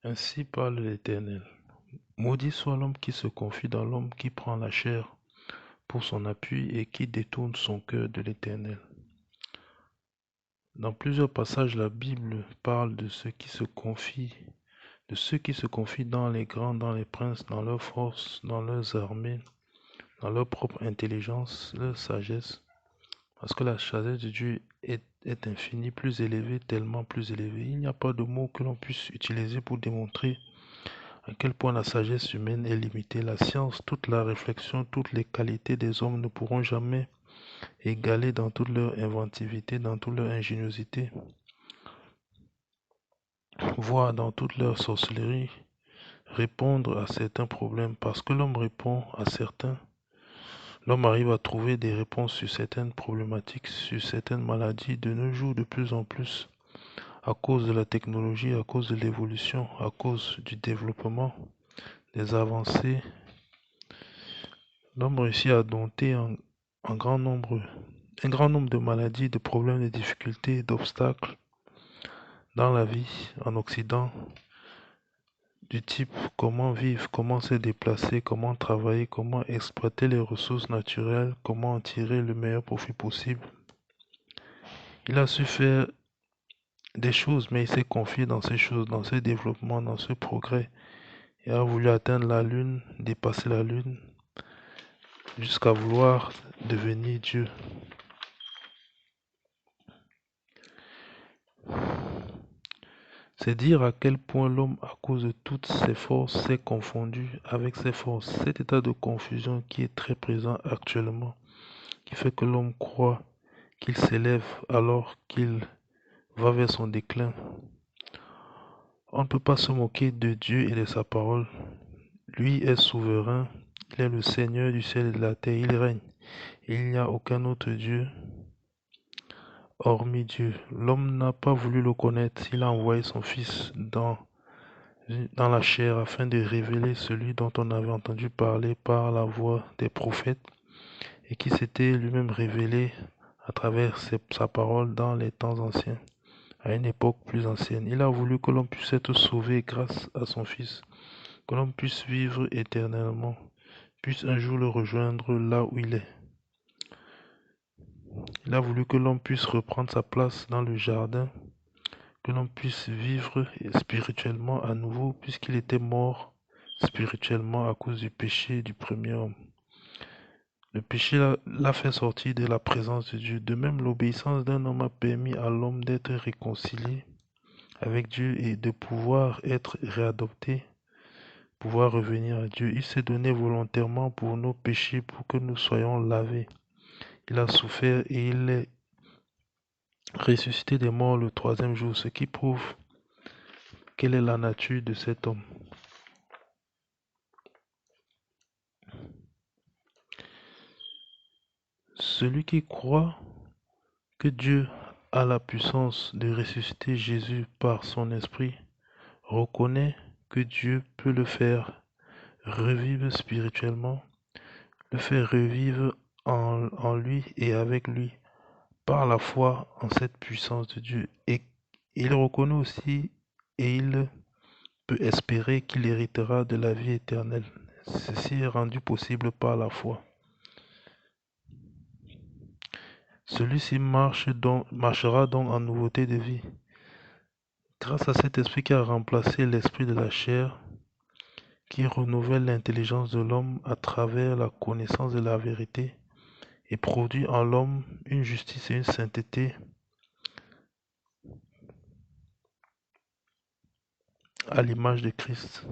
Ainsi parle l'Éternel. Maudit soit l'homme qui se confie dans l'homme qui prend la chair pour son appui et qui détourne son cœur de l'Éternel. Dans plusieurs passages, la Bible parle de ceux qui se confient, dans les grands, dans les princes, dans leurs forces, dans leurs armées, dans leur propre intelligence, leur sagesse. Parce que la sagesse de Dieu est infinie, plus élevée, tellement plus élevée. Il n'y a pas de mot que l'on puisse utiliser pour démontrer à quel point la sagesse humaine est limitée. La science, toute la réflexion, toutes les qualités des hommes ne pourront jamais égaler dans toute leur inventivité, dans toute leur ingéniosité, voire dans toute leur sorcellerie, répondre à certains problèmes. Parce que l'homme répond à certains, l'homme arrive à trouver des réponses sur certaines problématiques, sur certaines maladies de nos jours de plus en plus, à cause de la technologie, à cause de l'évolution, à cause du développement, des avancées. L'homme réussit à dompter un grand nombre de maladies, de problèmes, de difficultés, d'obstacles dans la vie en Occident, du type comment vivre, comment se déplacer, comment travailler, comment exploiter les ressources naturelles, comment en tirer le meilleur profit possible. Il a su faire des choses, mais il s'est confié dans ces choses, dans ce développement, dans ce progrès. Il a voulu atteindre la Lune, dépasser la Lune, jusqu'à vouloir devenir Dieu. C'est dire à quel point l'homme, à cause de toutes ses forces, s'est confondu avec ses forces. Cet état de confusion qui est très présent actuellement, qui fait que l'homme croit qu'il s'élève alors qu'il va vers son déclin. On ne peut pas se moquer de Dieu et de sa parole. Lui est souverain, il est le Seigneur du ciel et de la terre, il règne. Il n'y a aucun autre Dieu hormis Dieu. L'homme n'a pas voulu le connaître, il a envoyé son Fils dans la chair afin de révéler celui dont on avait entendu parler par la voix des prophètes et qui s'était lui-même révélé à travers sa parole dans les temps anciens, à une époque plus ancienne. Il a voulu que l'on puisse être sauvé grâce à son Fils, que l'on puisse vivre éternellement, puisse un jour le rejoindre là où il est. Il a voulu que l'on puisse reprendre sa place dans le jardin, que l'on puisse vivre spirituellement à nouveau, puisqu'il était mort spirituellement à cause du péché du premier homme. Le péché l'a fait sortir de la présence de Dieu. De même, l'obéissance d'un homme a permis à l'homme d'être réconcilié avec Dieu et de pouvoir être réadopté, pouvoir revenir à Dieu. Il s'est donné volontairement pour nos péchés, pour que nous soyons lavés. Il a souffert et il est ressuscité des morts le troisième jour, ce qui prouve quelle est la nature de cet homme. Celui qui croit que Dieu a la puissance de ressusciter Jésus par son esprit reconnaît que Dieu peut le faire revivre spirituellement, le faire revivre en lui et avec lui par la foi en cette puissance de Dieu. Et il reconnaît aussi et il peut espérer qu'il héritera de la vie éternelle. Ceci est rendu possible par la foi. Celui-ci marchera donc en nouveauté de vie. Grâce à cet esprit qui a remplacé l'esprit de la chair, qui renouvelle l'intelligence de l'homme à travers la connaissance de la vérité et produit en l'homme une justice et une sainteté à l'image de Christ.